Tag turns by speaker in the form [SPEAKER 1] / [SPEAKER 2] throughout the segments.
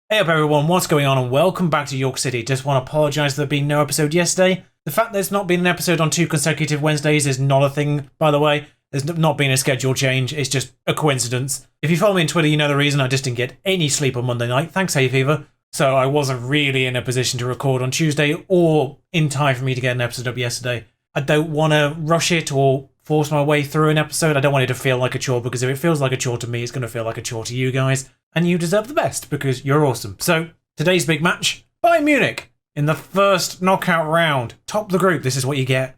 [SPEAKER 1] Hey up everyone, what's going on and welcome back to York City. Just want to apologise for there being no episode yesterday. The fact there's not been an episode on 2 consecutive Wednesdays is not a thing, by the way. There's not been a schedule change, it's just a coincidence. If you follow me on Twitter, you know the reason. I just didn't get any sleep on Monday night, thanks hay fever. So I wasn't really in a position to record on Tuesday or in time for me to get an episode up yesterday. I don't want to rush it or force my way through an episode. I don't want it to feel like a chore, because if it feels like a chore to me, it's going to feel like a chore to you guys. And you deserve the best, because you're awesome. So, today's big match, Bayern Munich, in the first knockout round. Top the group, this is what you get.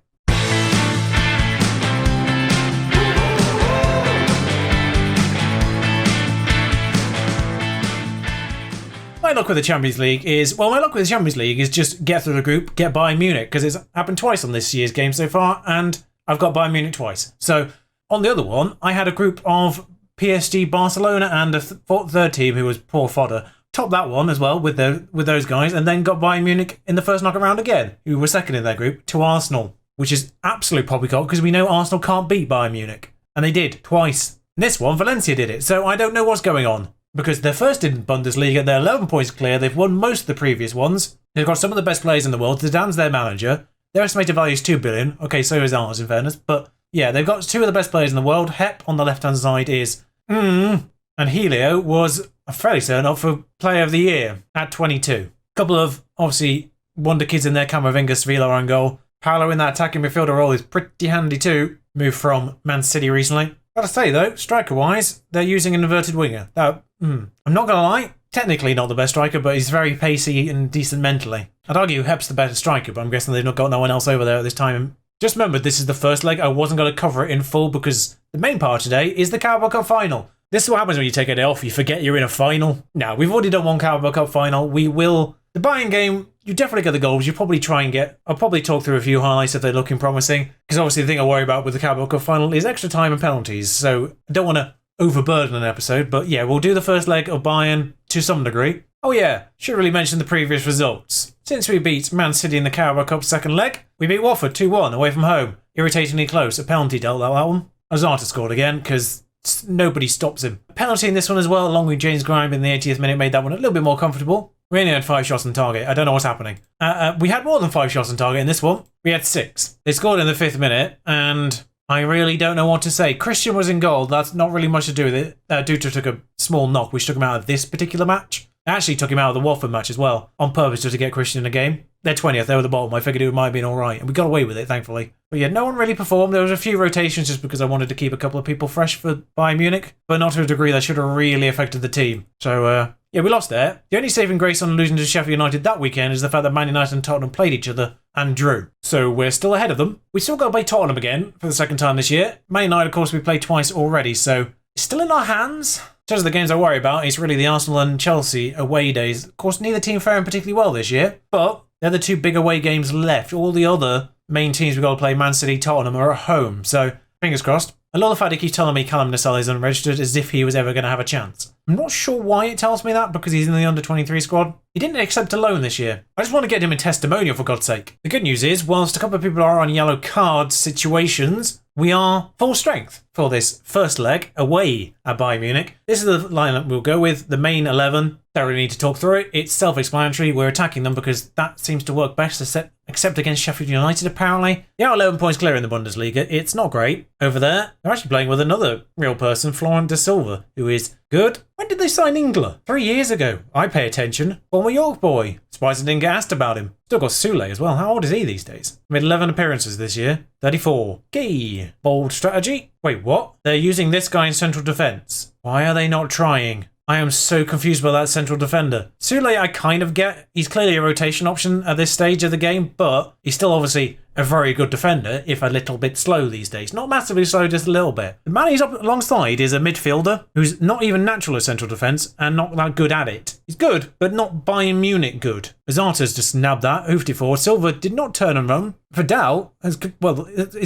[SPEAKER 1] My luck with the Champions League is just get through the group, get Bayern Munich, because it's happened twice on this year's game so far, and I've got Bayern Munich twice. So, on the other one, I had a group of PSG, Barcelona, and a third team who was poor fodder. Topped that one as well with those guys, and then got Bayern Munich in the first knockout round again, who were second in their group, to Arsenal, which is absolute poppycock because we know Arsenal can't beat Bayern Munich. And they did, twice. In this one, Valencia did it, so I don't know what's going on. Because they're first in Bundesliga, they're 11 points clear, they've won most of the previous ones, they've got some of the best players in the world, Zidane's their manager, their estimated value is 2 billion, okay, so is ours in fairness, but yeah, they've got two of the best players in the world. Hep on the left-hand side is and Helio was fairly certain up for Player of the Year at 22. Couple of, obviously, wonder kids in there, Camavinga, Sevilla on goal. Paolo in that attacking midfielder role is pretty handy too. Moved from Man City recently. Gotta say though, striker-wise, they're using an inverted winger. I'm not gonna lie, technically not the best striker, but he's very pacey and decent mentally. I'd argue Hep's the better striker, but I'm guessing they've not got no one else over there at this time. Just remember, this is the first leg. I wasn't going to cover it in full because the main part today is the Carabao Cup final. This is what happens when you take a day off. You forget you're in a final. Now, we've already done one Carabao Cup final. We will... The Bayern game, you definitely get the goals. You probably try and get... I'll probably talk through a few highlights if they're looking promising. Because obviously the thing I worry about with the Carabao Cup final is extra time and penalties. So I don't want to overburden an episode. But yeah, we'll do the first leg of Bayern to some degree. Oh yeah, should really mention the previous results. Since we beat Man City in the Carabao Cup second leg, we beat Watford 2-1 away from home. Irritatingly close, a penalty dealt that one. Azarta scored again, because nobody stops him. A penalty in this one as well, along with James Grime in the 80th minute, made that one a little bit more comfortable. We only had 5 shots on target, I don't know what's happening. We had more than 5 shots on target in this one. We had 6. They scored in the 5th minute, and I really don't know what to say. Christian was in goal, that's not really much to do with it. Dutra took a small knock, which took him out of this particular match. I actually took him out of the Watford match as well, on purpose just to get Christian in a game. They're 20th, they were the bottom. I figured it might have been alright, and we got away with it, thankfully. But yeah, no one really performed. There was a few rotations just because I wanted to keep a couple of people fresh for Bayern Munich, but not to a degree that should have really affected the team. So, yeah, we lost there. The only saving grace on losing to Sheffield United that weekend is the fact that Man United and Tottenham played each other and drew. So we're still ahead of them. We still got to play Tottenham again for the second time this year. Man United, of course, we played twice already, so it's still in our hands. In terms of the games I worry about, it's really the Arsenal and Chelsea away days. Of course, neither team faring particularly well this year, but they're the two big away games left. All the other main teams we've got to play, Man City, Tottenham, are at home. So, fingers crossed. I love the fact he keeps telling me Callum Nassel is unregistered as if he was ever going to have a chance. I'm not sure why it tells me that, because he's in the under-23 squad. He didn't accept a loan this year. I just want to get him a testimonial, for God's sake. The good news is, whilst a couple of people are on yellow card situations, we are full strength for this first leg away at Bayern Munich. This is the lineup we'll go with, the main 11. Don't really need to talk through it. It's self-explanatory. We're attacking them because that seems to work best, except against Sheffield United, apparently. They are 11 points clear in the Bundesliga. It's not great. Over there, they're actually playing with another real person, Florent de Silva, who is good. When did they sign Ingler? 3 years ago. I pay attention. Former York boy. Surprised I didn't get asked about him. Still got Sule as well. How old is he these days? Made 11 appearances this year. 34. Key. Bold strategy. Wait, what? They're using this guy in central defence. Why are they not trying? I am so confused by that central defender. Sule, I kind of get. He's clearly a rotation option at this stage of the game, but he's still obviously a very good defender, if a little bit slow these days. Not massively slow, just a little bit. The man he's up alongside is a midfielder who's not even natural at central defence and not that good at it. He's good, but not Bayern Munich good. Azarta's just nabbed that, hoofed it forward. Silva did not turn and run. Vidal is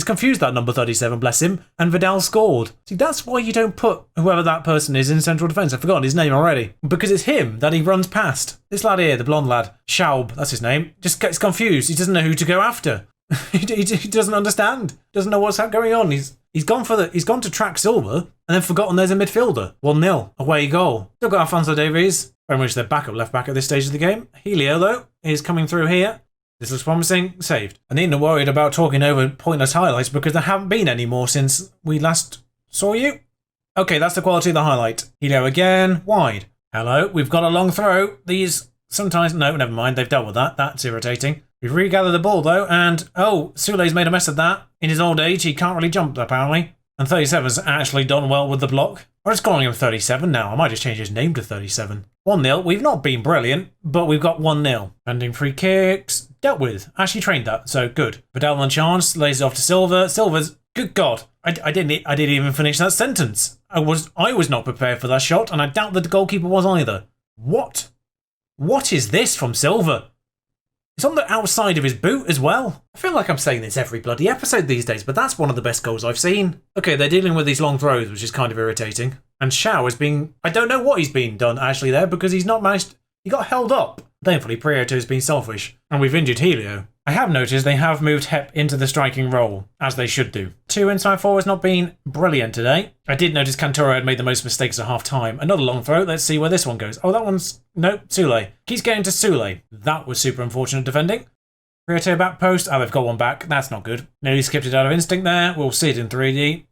[SPEAKER 1] confused that number 37, bless him, and Vidal scored. See, that's why you don't put whoever that person is in central defence. I've forgotten his name already. Because it's him that he runs past. This lad here, the blonde lad, Schaub, that's his name, just gets confused. He doesn't know who to go after. he doesn't understand. Doesn't know what's going on. He's gone to track Silva and then forgotten there's a midfielder. 1-0 away goal. Still got Alphonso Davies. Very much their backup left back at this stage of the game. Helio, though, is coming through here. This looks promising. Saved. I needn't worried about talking over pointless highlights because there haven't been any more since we last saw you. Okay, that's the quality of the highlight. Helio again. Wide. Hello. We've got a long throw. These sometimes... No, never mind. They've dealt with that. That's irritating. We've regathered the ball, though, and... Oh, Sule's made a mess of that. In his old age, he can't really jump, apparently. And 37's actually done well with the block. I'm just calling him 37 now. I might just change his name to 37. 1-0. We've not been brilliant, but we've got 1-0. Pending free kicks. Dealt with. Actually trained that, so good. Vidal on chance. Lays it off to Silva. Silva's... Good God. I didn't even finish that sentence. I was not prepared for that shot, and I doubt that the goalkeeper was either. What? What is this from Silva? It's on the outside of his boot as well. I feel like I'm saying this every bloody episode these days, but that's one of the best goals I've seen. Okay, they're dealing with these long throws, which is kind of irritating. And Shao is being... I don't know what he's been done actually there, because he's not managed... He got held up. Thankfully, Prieto has been selfish. And we've injured Helio. I have noticed they have moved Hep into the striking role, as they should do. 2 inside forwards not been brilliant today. I did notice Cantoro had made the most mistakes at half-time. Another long throw. Let's see where this one goes. Oh, that one's... Nope, Sule. Keeps getting to Sule. That was super unfortunate defending. Prieto back post. Oh, they've got one back. That's not good. Nearly skipped it out of instinct there. We'll see it in 3D.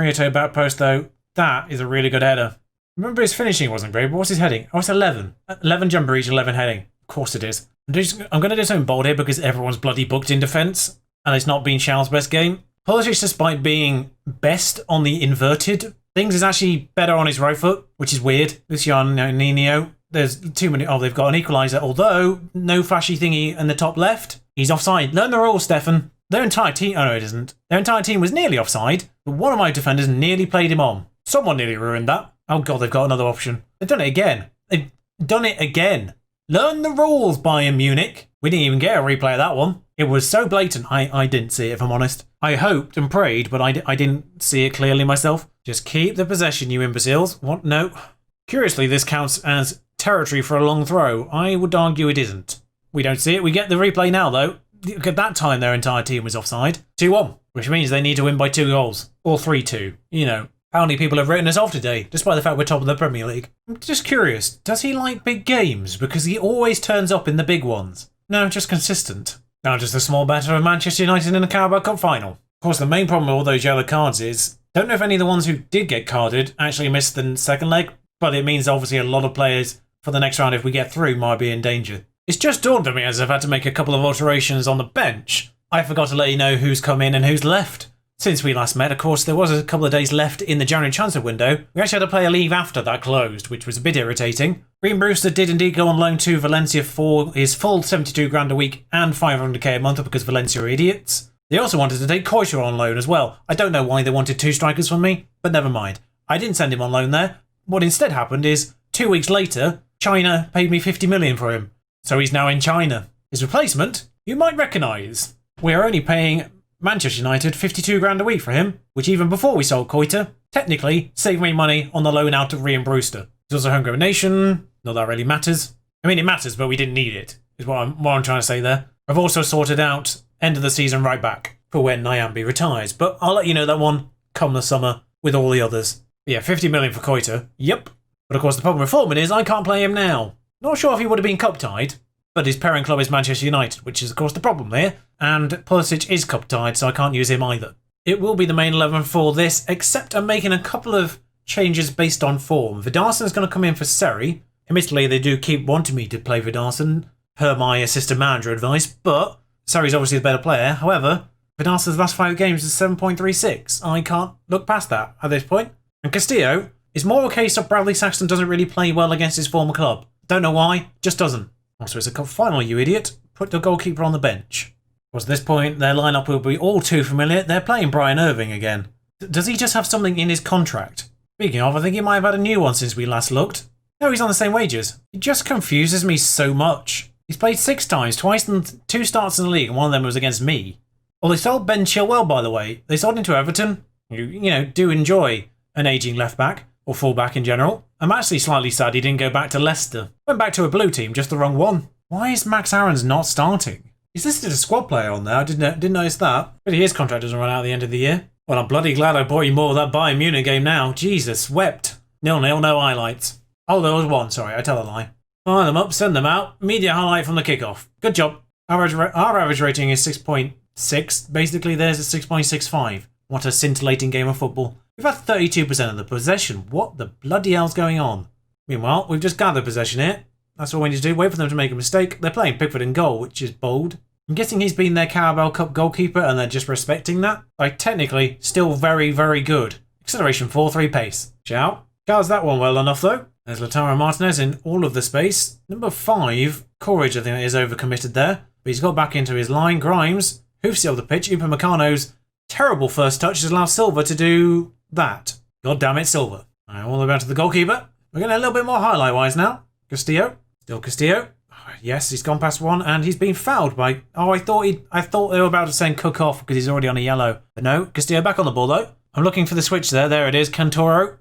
[SPEAKER 1] Prieto back post, though. That is a really good header. Remember his finishing wasn't great, but what's his heading? Oh, it's 11. 11 jumper each, 11 heading. Of course it is. I'm going to do something bold here because everyone's bloody booked in defence, and it's not been Shao's best game. Pulisic, despite being best on the inverted things, is actually better on his right foot, which is weird. Luciano Nino, there's too many... Oh, they've got an equaliser, although no flashy thingy in the top left. He's offside. Learn the rules, Stefan. Their entire team... Oh, no, it isn't. Their entire team was nearly offside, but one of my defenders nearly played him on. Someone nearly ruined that. Oh, God, they've got another option. They've done it again. They've done it again. Learn the rules, Bayern Munich. We didn't even get a replay of that one. It was so blatant, I didn't see it, if I'm honest. I hoped and prayed, but I didn't see it clearly myself. Just keep the possession, you imbeciles. What? No. Curiously, this counts as territory for a long throw. I would argue it isn't. We don't see it. We get the replay now, though. At that time, their entire team was offside. 2-1, which means they need to win by 2 goals. Or 3-2. You know. How many people have written us off today, despite the fact we're top of the Premier League? I'm just curious, does he like big games? Because he always turns up in the big ones. No, just consistent. Now just a small battle of Manchester United in the Carabao Cup final. Of course, the main problem with all those yellow cards is, don't know if any of the ones who did get carded actually missed the second leg, but it means obviously a lot of players for the next round, if we get through, might be in danger. It's just dawned on me as I've had to make a couple of alterations on the bench. I forgot to let you know who's come in and who's left. Since we last met, of course, there was a couple of days left in the January transfer window. We actually had to play a leave after that closed, which was a bit irritating. Green Brewster did indeed go on loan to Valencia for his full 72 grand a week and 500k a month because Valencia are idiots. They also wanted to take Koisha on loan as well. I don't know why they wanted 2 strikers from me, but never mind. I didn't send him on loan there. What instead happened is, 2 weeks later, China paid me 50 million for him. So he's now in China. His replacement, you might recognise. We are only paying Manchester United 52 grand a week for him, which even before we sold Koita, technically saved me money on the loan out of Green Brewster. He's also a homegrown nation, not that really matters. I mean, it matters, but we didn't need it, is what I'm trying to say there. I've also sorted out end of the season right back for when Nyambi retires, but I'll let you know that one come the summer with all the others. But yeah, 50 million for Koita, yep. But of course the problem with Foreman is I can't play him now. Not sure if he would have been cup-tied, but his parent club is Manchester United, which is of course the problem here, and Pulisic is cup-tied, so I can't use him either. It will be the main 11 for this, except I'm making a couple of changes based on form. Vidarsen's going to come in for Seri. Admittedly, they do keep wanting me to play Vidarsen, per my assistant manager advice, but Seri's obviously the better player. However, Vidarsen's last 5 games is 7.36. I can't look past that at this point. And Castillo is more a case of Bradley Saxton doesn't really play well against his former club. Don't know why, just doesn't. Also, it's a cup final, you idiot. Put the goalkeeper on the bench. Of course, at this point, their lineup will be all too familiar. They're playing Brian Irving again. Does he just have something in his contract? Speaking of, I think he might have had a new one since we last looked. No, he's on the same wages. It just confuses me so much. He's played 6 times, twice in 2 starts in the league, and one of them was against me. Well, they sold Ben Chilwell, by the way. They sold him to Everton. You know, do enjoy an ageing left-back, or full-back in general. I'm actually slightly sad he didn't go back to Leicester. Went back to a blue team, just the wrong one. Why is Max Aarons not starting? He's listed a squad player on there, I didn't notice that. But his contract doesn't run out at the end of the year. Well, I'm bloody glad I bought you more of that Bayern Munich game now. Jesus, wept. 0-0, no highlights. Oh, there was one. Sorry, I tell a lie. Fire them up, send them out. Media highlight from the kickoff. Good job. Our average rating is 6.6. Basically, theirs is 6.65. What a scintillating game of football. We've had 32% of the possession. What the bloody hell's going on? Meanwhile, we've just gathered possession here. That's all we need to do. Wait for them to make a mistake. They're playing Pickford in goal, which is bold. I'm guessing he's been their Carabao Cup goalkeeper and they're just respecting that. Like, technically, still very, very good. Acceleration 4-3 pace. Ciao. Cards that one well enough, though. There's Lautaro Martinez in all of the space. Number 5, Courage, I think, is overcommitted there. But he's got back into his line. Grimes, hoofs it up the pitch. Upamecano's terrible first touch has allowed Silva to do that. God damn it, Silva. Alright, all the way back to the goalkeeper. We're getting a little bit more highlight-wise now. Castillo. Still Castillo. Yes, he's gone past one, and he's been fouled by... Oh, I thought they were about to send Cook off because he's already on a yellow. But no, Castillo back on the ball, though. I'm looking for the switch there. There it is, Cantoro.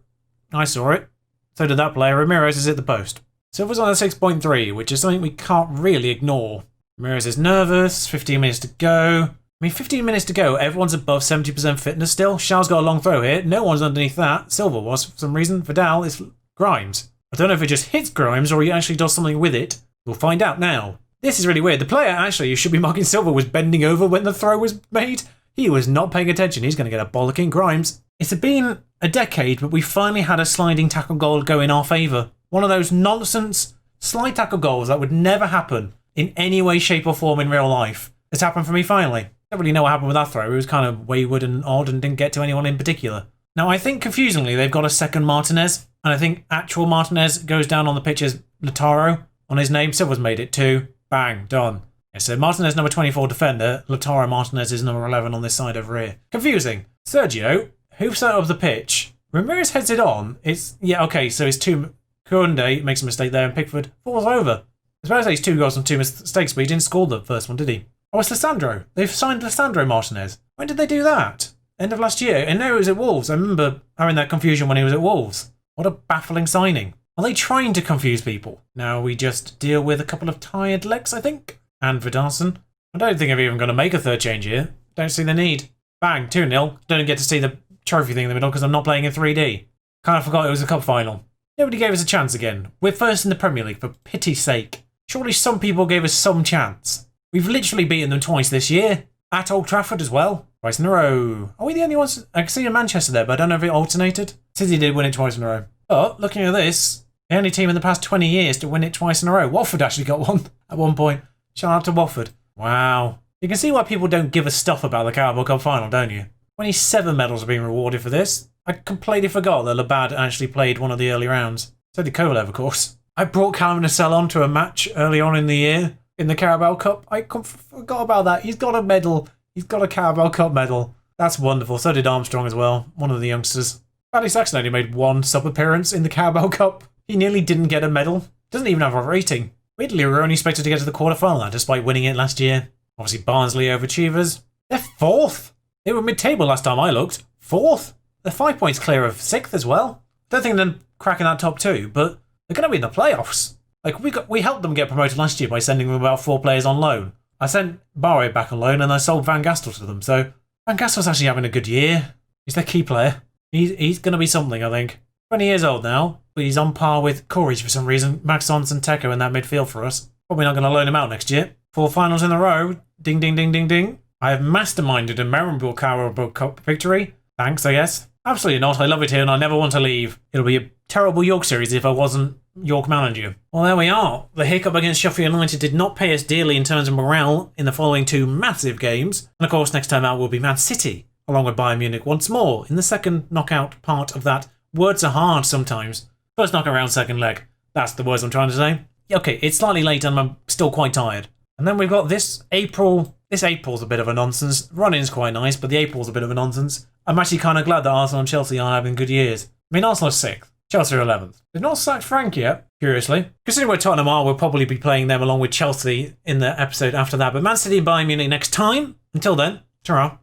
[SPEAKER 1] I saw it. So did that player. Ramirez is at the post. Silva's on a 6.3, which is something we can't really ignore. Ramirez is nervous. 15 minutes to go. I mean, 15 minutes to go. Everyone's above 70% fitness still. Shaw's got a long throw here. No one's underneath that. Silva was, for some reason. Vidal is Grimes. I don't know if it just hits Grimes or he actually does something with it. We'll find out now. This is really weird. The player, actually, you should be marking Silva, was bending over when the throw was made. He was not paying attention. He's going to get a bollocking. Grimes. It's been a decade, but we finally had a sliding tackle goal go in our favour. One of those nonsense slide tackle goals that would never happen in any way, shape or form in real life. It's happened for me finally. Don't really know what happened with that throw. It was kind of wayward and odd and didn't get to anyone in particular. Now, I think, confusingly, they've got a second Martinez. And I think actual Martinez goes down on the pitch as Lautaro on his name. Silva's made it too. Bang, done. Yeah, so Martinez number 24 defender. Lautaro Martinez is number 11 on this side over here. Confusing. Sergio, hoofs out of the pitch. Ramirez heads it on. It's, yeah, okay, so it's two. Koundé makes a mistake there and Pickford falls over. I was about to say he's 2 goals from 2 mistakes, but he didn't score the first one, did he? Oh, it's Lissandro. They've signed Lissandro Martinez. When did they do that? End of last year. And now it was at Wolves. I remember having that confusion when he was at Wolves. What a baffling signing. Are they trying to confuse people? Now we just deal with a couple of tired legs, I think. And Vidalson. I don't think I'm even going to make a third change here. Don't see the need. Bang, 2-0. Don't get to see the trophy thing in the middle because I'm not playing in 3D. Kind of forgot it was a cup final. Nobody gave us a chance again. We're first in the Premier League, for pity's sake. Surely some people gave us some chance. We've literally beaten them twice this year. At Old Trafford as well. Twice in a row. Are we the only ones? I can see in Manchester there, but I don't know if it alternated. City did win it twice in a row. But, looking at this, the only team in the past 20 years to win it twice in a row. Watford actually got one at one point. Shout out to Watford. Wow. You can see why people don't give a stuff about the Carabao Cup final, don't you? 27 medals are being rewarded for this. I completely forgot that Labad actually played one of the early rounds. So did Kovalev, of course. I brought Callum Nassel on to a match early on in the year in the Carabao Cup. I forgot about that. He's got a medal. He's got a Carabao Cup medal. That's wonderful. So did Armstrong as well, one of the youngsters. Paddy Saxon only made one sub-appearance in the Carabao Cup. He nearly didn't get a medal. Doesn't even have a rating. Weirdly, we were only expected to get to the quarter-final now, despite winning it last year. Obviously, Barnsley overachievers. They're 4th. They were mid-table last time I looked. 4th. They're 5 points clear of 6th as well. Don't think they're cracking that top 2, but they're going to be in the playoffs. Like, we helped them get promoted last year by sending them about 4 players on loan. I sent Barre back on loan and I sold Van Gastel to them, so Van Gastel's actually having a good year. He's their key player. He's going to be something, I think. 20 years old now, but he's on par with Courage for some reason. Max Ons and Teko in that midfield for us. Probably not going to loan him out next year. 4 finals in a row. Ding, ding, ding, ding, ding. I have masterminded a memorable Carabao Cup victory. Thanks, I guess. Absolutely not. I love it here and I never want to leave. It'll be a terrible York series if I wasn't York manager. Well, there we are. The hiccup against Sheffield United did not pay us dearly in terms of morale in the following 2 massive games. And of course, next time out will be Man City, along with Bayern Munich once more in the second knockout part of that. Words are hard sometimes. First knockout round, second leg. That's the words I'm trying to say. Okay, it's slightly late and I'm still quite tired. And then we've got this April. This April's a bit of a nonsense. Run-in's quite nice, but the April's a bit of a nonsense. I'm actually kind of glad that Arsenal and Chelsea are having good years. I mean, Arsenal are 6th. Chelsea are 11th. They've not sacked Frank yet, curiously. Considering where Tottenham are, we'll probably be playing them along with Chelsea in the episode after that. But Man City and Bayern Munich next time. Until then, ta-ra.